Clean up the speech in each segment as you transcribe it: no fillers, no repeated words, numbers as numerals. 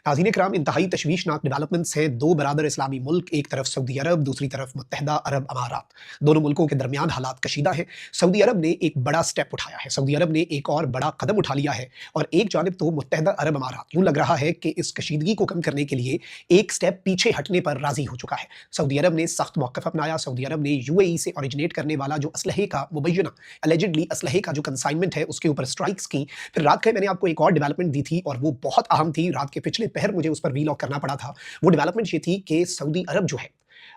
नाज़रीन इकराम, इंतहाई तशवीशनाक डेवलपमेंट्स हैं। दो बरादर इस्लामी मुल्क, एक तरफ सऊदी अरब, दूसरी तरफ मुत्तहदा अरब अमारात। दोनों मुल्कों के दरमियान हालात कशीदा हैं। सऊदी अरब ने एक बड़ा स्टेप उठाया है, सऊदी अरब ने एक और बड़ा कदम उठा लिया है, और एक जानिब तो मुत्तहदा अरब अमारात यूँ लग रहा है कि इस कशीदगी को कम करने के लिए एक स्टेप पीछे हटने पर राज़ी हो चुका है। सऊदी अरब ने सख्त मौक़िफ़ अपनाया। सऊदी अरब ने यूएई से ओरिजिनेट करने वाला जो असलहे का मुबैना एलिजिडली असलहे का जो कंसाइनमेंट है उसके ऊपर स्ट्राइक्स की। फिर रात को मैंने आपको एक और डेवलपमेंट दी थी और वो बहुत अहम थी। रात के पिछले पहर मुझे उस पर वीलॉग करना पड़ा था। वो डेवलपमेंट ये थी कि सऊदी अरब जो है,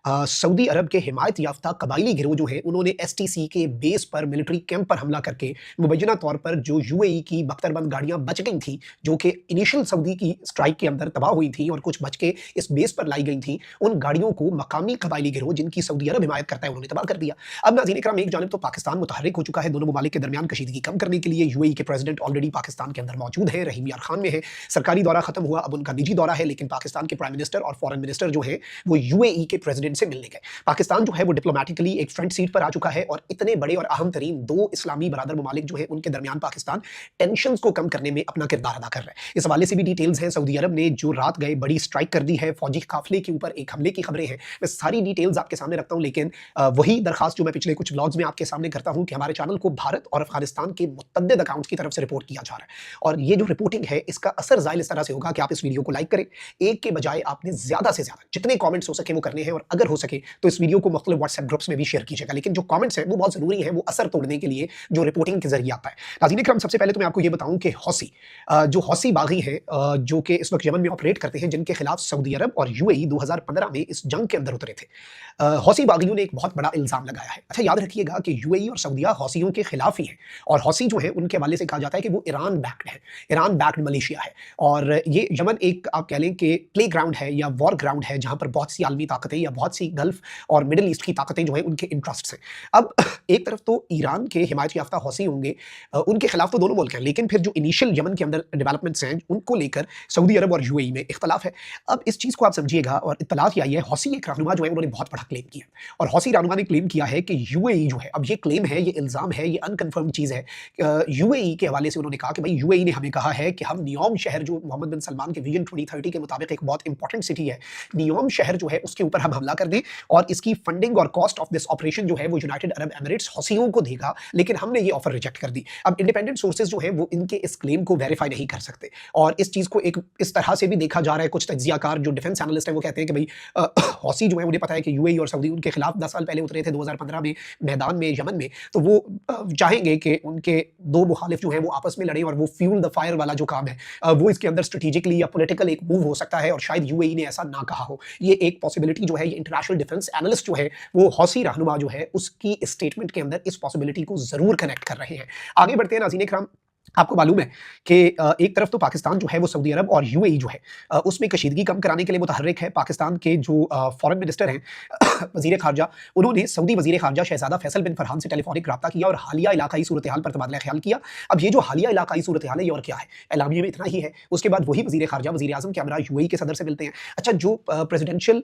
सऊदी अरब के हिमायत याफ्ता कबायली गिरोह जो है, उन्होंने एसटीसी के बेस पर, मिलिट्री कैंप पर हमला करके मुबैना तौर पर जो यूएई की बख्तरबंद गाड़ियां बच गई थी, जो कि इनिशियल सऊदी की स्ट्राइक के अंदर तबाह हुई थी और कुछ बच के इस बेस पर लाई गई थी, उन गाड़ियों को मकामी कबायली गिरोह जिनकी सऊदी अरब हिमायत करता है, उन्होंने तबाह कर दिया। अब नाज़रीन इकराम, एक जानिब तो पाकिस्तान मुतहर्रिक हो चुका है दोनों ममालिक के दरमियान कशीदगी कम करने के लिए। यूएई के प्रेसिडेंट ऑलरेडी पाकिस्तान के अंदर मौजूद हैं, रहीम यार खान में है। सरकारी दौरा खत्म हुआ, अब उनका निजी दौरा है, लेकिन पाकिस्तान के प्राइम मिनिस्टर और फॉरेन मिनिस्टर जो है वो यूएई के प्रेसिडेंट से मिलने गए। पाकिस्तान जो है वो डिप्लोमेटिकली एक फ्रंट सीट पर आ चुका है, और इतने बड़े और अहम तरीन दो इस्लामी बरादर ममालिक जो है उनके दरमियान पाकिस्तान टेंशंस को कम करने में अपना किरदार अदा कर रहा है। इस हवाले से भी डिटेल्स हैं। सऊदी अरब ने जो रात गए बड़ी स्ट्राइक कर दी है, फौजी काफिले के ऊपर एक हमले की खबरें हैं। मैं सारी डिटेल्स आपके सामने रखता हूं, लेकिन वही दरखास्त जो मैं पिछले कुछ व्लॉग्स में आपके सामने करता हूं कि हमारे चैनल को भारत और अफगानिस्तान के मुतअद्दिद अकाउंट्स की तरफ से रिपोर्ट किया जा रहा है, और ये जो रिपोर्टिंग है इसका असर ज़ाहिर इस तरह से होगा कि आप इस वीडियो को लाइक करें। एक के बजाय आपने ज़्यादा से ज़्यादा जितने कॉमेंट्स हो सके वो करने हैं, और अगर हो सके तो इस वीडियो को मुख्तलिफ व्हाट्सएप ग्रुप्स में भी शेयर कीजिएगा। लेकिन जो कमेंट्स हैं वो बहुत ज़रूरी है, वो असर तोड़ने के लिए जो रिपोर्टिंग के ज़रिए आता है। नाज़रीन इकराम, सबसे पहले तो मैं आपको ये बताऊं कि हौसी जो हौसी बागी हैं, जो कि इस वक्त यमन में ऑपरेट करते हैं, जिनके खिलाफ सऊदी अरब और यूएई 2015 में इस जंग के अंदर उतरे थे, हौसी बागियों ने एक बहुत बड़ा इल्ज़ाम लगाया है। अच्छा, याद रखिएगा कि यूएई और सऊदिया हौसियों के खिलाफ ही है, और हौसी जो है उनके हवाले से कहा जाता है कि वो ईरान बैक्ड है, ईरान बैक्ड मलेशिया है, और ये यमन एक आप कह लें कि प्ले ग्राउंड है या वॉर ग्राउंड है, जहां पर बहुत सी आलमी ताकतें या बहुत सी गल्फ और मिडिल ईस्ट की ताकतें जो है उनके इंटरेस्ट हैं। अब एक तरफ तो ईरान के हिमायत याफ्ता हौसी होंगे, उनके खिलाफ तो दोनों मुल्क हैं, लेकिन फिर जो इनिशियल यमन के अंदर डेवलपमेंट्स हैं उनको लेकर सऊदी अरब और यूएई में इख्तलाफ है। अब इस चीज़ को आप समझिएगा, और इत्तलाफ ये आई है, हौसी एक रहनुमा जो है उन्होंने बहुत बड़ा क्लेम किया, और हौसी रहनुमा ने क्लेम किया है कि यूएई जो है, अब ये क्लेम है, ये इल्ज़ाम है, ये अनकन्फर्म चीज़ है। यूएई के हवाले से उन्होंने कहा कि भाई यूएई ने हमें कहा है कि हम नियोम शहर, जो मोहम्मद बिन सलमान के विजन 2030 के मुताबिक एक बहुत इंपॉर्टेंट सिटी है, नियोम शहर जो है उसके ऊपर हम हमला कर दें, और इसकी फंडिंग और कॉस्ट ऑफ दिस ऑपरेशन जो है वो यूनाइटेड अरब एमिरेट्स हौसियों को देगा, लेकिन हमने ये ऑफर रिजेक्ट कर दी। अब इंडिपेंडेंट सोर्सेज जो है वो इनके इस क्लेम को वेरीफाई नहीं कर सकते, और इस चीज़ को एक इस तरह से भी देखा जा रहा है। कुछ तज्जियाकार जो डिफेंस एनालिस्ट है वो कहते हैं कि भाई हौसी जो है, उन्हें पता है कि यूएई और सऊदी उनके खिलाफ 10 साल पहले उतरे थे 2015 में मैदान में यमन में, तो वो चाहेंगे कि उनके दो मुखालिफ जो है वो आपस में लड़ें, और वो फ्यूल द फायर वाला जो काम है वो इसके अंदर स्ट्रेटेजिकली या पॉलिटिकल एक मूव हो सकता है, और शायद यूएई ने ऐसा ना कहा हो। ये एक पॉसिबिलिटी जो है, ये इंटरनेशनल डिफेंस एनालिस्ट जो है वो हौसी रहनुमा जो है उसकी स्टेटमेंट के अंदर इस पॉसिबिलिटी को जरूर कनेक्ट कर रहे हैं। आगे बढ़ते हैं नाज़रीन इकराम, आपको मालूम है कि एक तरफ तो पाकिस्तान जो है वो सऊदी अरब और यूएई जो है उसमें कशीदगी कम कराने के लिए मुतहर्रिक है। पाकिस्तान के जो फॉरेन मिनिस्टर हैं वज़ीर ख़ारजा, उन्होंने सऊदी वज़ीर ख़ारजा शहज़ादा फैसल बिन फरहान से टेलीफोनिक रब्ता किया और हालिया इलाकाई सूरत हाल पर तबादला ख्याल किया। अब ये जो हालिया इलाकाई सूरत हाल है ये और क्या है, एलामिया में इतना ही है। उसके बाद वही वज़ीर ख़ारजा वज़ीर आज़म के हमरा यूएई के सदर से मिलते हैं। अच्छा, जो प्रेसिडेंशियल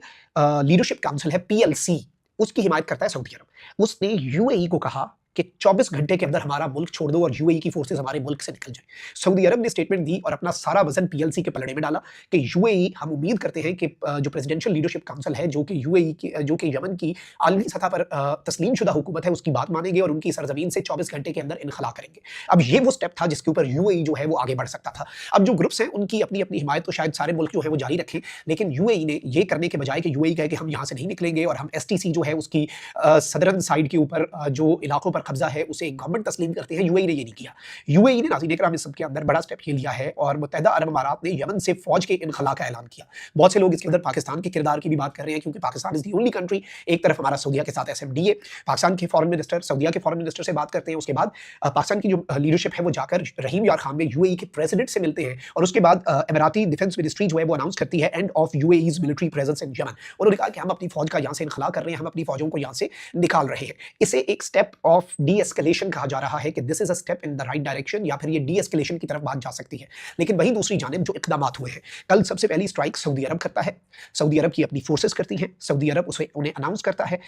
लीडरशिप काउंसिल है पीएलसी, उसकी हिमायत करता है सऊदी अरब। उसने यूएई को कहा कि 24 घंटे के अंदर हमारा मुल्क छोड़ दो और यूएई की फोर्सेस हमारे मुल्क से निकल जाए। सऊदी अरब ने स्टेटमेंट दी और अपना सारा वजन पीएलसी के पलड़े में डाला कि यूएई, हम उम्मीद करते हैं कि जो प्रेसिडेंशियल लीडरशिप काउंसिल है, जो कि यूएई की, जो कि यमन की आलमी सतह पर तस्लीम शुदा हुकूमत है, उसकी बात मानेंगे और उनकी सरजमीन से 24 घंटे के अंदर इनखला करेंगे। अब ये वो स्टेप था जिसके ऊपर यूएई जो है वो आगे बढ़ सकता था। अब जो ग्रुप्स हैं उनकी अपनी अपनी हिमायत तो शायद सारे मुल्क जो है वो जारी रखें, लेकिन यूएई ने ये करने के बजाय कि यूएई कहे कि हम यहाँ से नहीं निकलेंगे और हम एसटीसी जो है उसकी सदरन साइड के ऊपर जो इलाकों पर कब्जा है उसे गवर्नमेंट तस्लीम करते हैं, यूएई ने ये नहीं किया। यूएई ने नाज़रीन इकराम इस सब के अंदर बड़ा स्टेप ये लिया है, और मुत्तहदा अरब अमारात ने यमन से फौज के इनखला का ऐलान किया। बहुत से लोग इसके अंदर पाकिस्तान के किरदार की भी बात कर रहे हैं, क्योंकि Pakistan is the only country, एक तरफ हमारा सऊदिया के साथ एसएमडीए, पाकिस्तान के फॉरेन मिनिस्टर सऊदिया के फॉरेन मिनिस्टर से बात करते हैं, उसके बाद पाकिस्तान की जो लीडरशिप है वो जाकर रहीम यार खान में यूएई के प्रेसिडेंट से मिलते हैं, और उसके बाद अमीराती डिफेंस मिनिस्ट्री जो है वो अनाउंस करती है end of UAE's military presence in Yemen. उन्होंने कहा कि हम अपनी फौज का यहाँ से इनखला कर रहे हैं, हम अपनी फौजों को यहाँ से निकाल रहे हैं। इसे एक स्टेप ऑफ डी एस्केलेशन कहा जा रहा है कि this is a step in the right direction, या फिर ये डी एस्केलेशन की तरफ बात जा सकती है। लेकिन वहीं दूसरी जानिब जो इक़दामात हुए हैं, कल सबसे पहली स्ट्राइक सऊदी अरब करता है, सऊदी अरब की अपनी फोर्सेस करती हैं, सऊदी अरब उसे उन्हें अनाउंस करता है,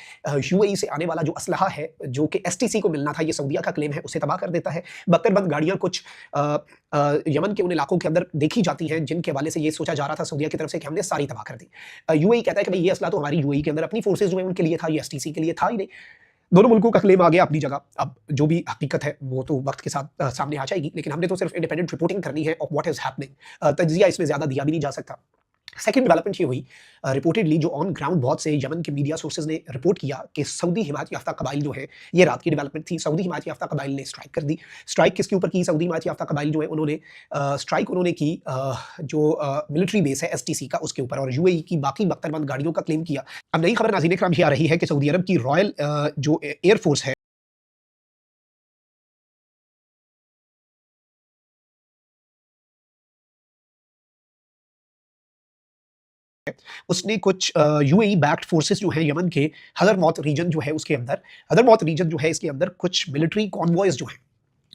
यूएई से आने वाला जो असलहा है जो कि एसटीसी को मिलना था, ये सऊदीया का क्लेम है, उसे तबाह कर देता है। बख्तरबंद गाड़ियां कुछ यमन के उन इलाकों के अंदर देखी जाती हैं जिनके हवाले से ये सोचा जा रहा था सऊदीया की तरफ से कि हमने सारी तबाह कर दी। यूएई कहता है कि भाई ये असला तो हमारी यूएई के अंदर अपनी फोर्सेज जो है उनके लिए था, ये एसटीसी के लिए था ही नहीं। दोनों मुल्कों का क्लेम आ गया अपनी जगह। अब जो भी हकीकत है वो तो वक्त के साथ सामने आ जाएगी, लेकिन हमने तो सिर्फ इंडिपेंडेंट रिपोर्टिंग करनी है ऑफ व्हाट इज हैपनिंग। तज्जिया इसमें ज्यादा दिया भी नहीं जा सकता। सेकंड डेवलपमेंट ये हुई, रिपोर्टेडली जो ऑन ग्राउंड बहुत से यमन के मीडिया सोर्सेज ने रिपोर्ट किया कि सऊदी हिमायत याफ्ता कबाइल जो है, ये रात की डेवलपमेंट थी, सऊदी हिमायत याफ्ता कबाइल ने स्ट्राइक कर दी। स्ट्राइक किसके ऊपर की? सऊदी हिमायत याफ्ता कबाइल जो है उन्होंने स्ट्राइक उन्होंने की जो मिलिट्री बेस है एसटीसी का उसके ऊपर, और यूएई की बाकी बख्तरबंद गाड़ियों का क्लेम किया। अब नई खबर नाज़रीन इकराम ये आ रही है कि सऊदी अरब की रॉयल जो एयरफोर्स है उसने कुछ यूएई बैक्ड फोर्सेस जो हैं यमन के हदरमौत रीजन जो है उसके अंदर, हदरमौत रीजन जो है इसके अंदर कुछ मिलिट्री कॉन्वॉयज जो हैं,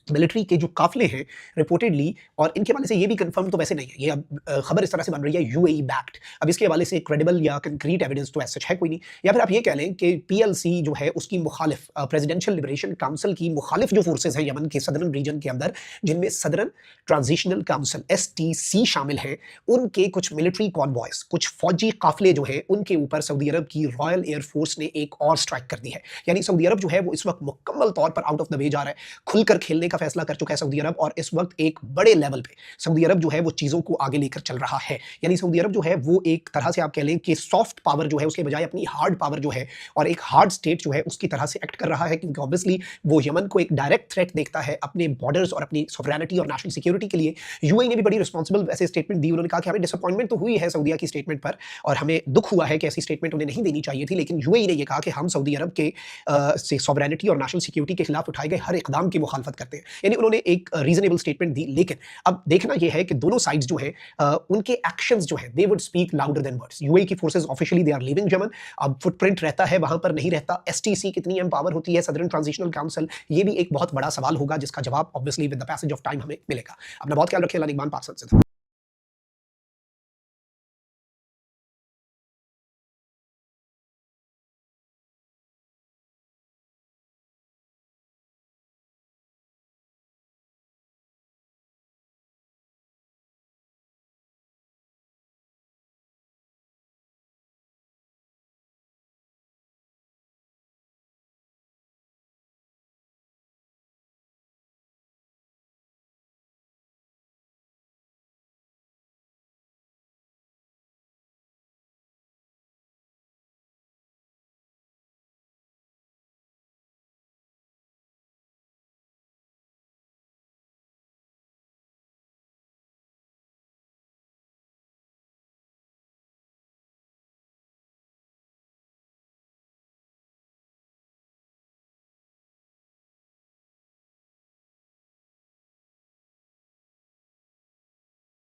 मिलिट्री के जो काफिले हैं रिपोर्टेडली, और इनके हवाले से ये भी कंफर्म तो वैसे नहीं है, ये अब खबर इस तरह से बन रही है यूएई बैक्ड। अब इसके हवाले से क्रेडिबल या कंक्रीट एविडेंस तो ऐसा है कोई नहीं, या फिर आप ये कह लें कि पीएलसी जो है उसकी मुखालिफ, प्रेसिडेंशियल लिबरेशन काउंसिल की मुखालिफ जो फोर्सेज हैं यमन के सदरन रीजन के अंदर, जिनमें सदरन ट्रांजिशनल काउंसिल एसटीसी शामिल है, उनके कुछ मिलिट्री कॉन्वॉयज, कुछ फौजी काफिले जो हैं उनके ऊपर सऊदी अरब की रॉयल एयरफोर्स ने एक और स्ट्राइक कर दी है। यानी सऊदी अरब जो है वो इस वक्त मुकम्मल तौर पर आउट ऑफ द वे जा रहा है, खुलकर खेलने का फैसला कर चुका है सऊदी अरब, और इस वक्त एक बड़े लेवल पे सऊदी अरब जो है वो चीजों को आगे लेकर चल रहा है। यानी सऊदी अरब जो है वो एक तरह से आप कह लें कि सॉफ्ट पावर जो है उसके बजाय अपनी हार्ड पावर जो है और एक हार्ड स्टेट जो है उसकी तरह से एक्ट कर रहा है, क्योंकि ऑब्वियसली वो यमन को एक डायरेक्ट थ्रेट देखता है अपने बॉर्डर्स और अपनी सॉवरेनिटी और नेशनल सिक्योरिटी के लिए। यूएई ने भी बड़ी रिस्पॉन्सिबल ऐसे स्टेटमेंट दी, उन्होंने कहा कि हमें डिसअपॉइंटमेंट तो हुई है सऊदीया की स्टेटमेंट पर, और हमें दुख हुआ है कि ऐसी स्टेटमेंट उन्हें नहीं देनी चाहिए थी, लेकिन यूएई ने यह कहा कि हम सऊदी अरब के से सॉवरेनिटी और नेशनल सिक्योरिटी के खिलाफ उठाए गए हर इकदाम की मुखालफत करते हैं। यानी उन्होंने एक रीजनेबल स्टेटमेंट दी, लेकिन अब देखना यह है कि दोनों साइड्स जो है उनके एक्शंस जो है they would speak louder than words. UAE की forces officially they are leaving Yemen, अब फुटप्रिंट रहता है वहां पर नहीं रहता, एसटीसी कितनी एम्पावर होती है, सदरन ट्रांजिशनल काउंसिल, ये भी एक बहुत बड़ा सवाल होगा जिसका जवाब obviously with the passage of time हमें मिलेगा। अपना बहुत ख्याल रखिए। अल्लाह निगहबान, पाक सद से।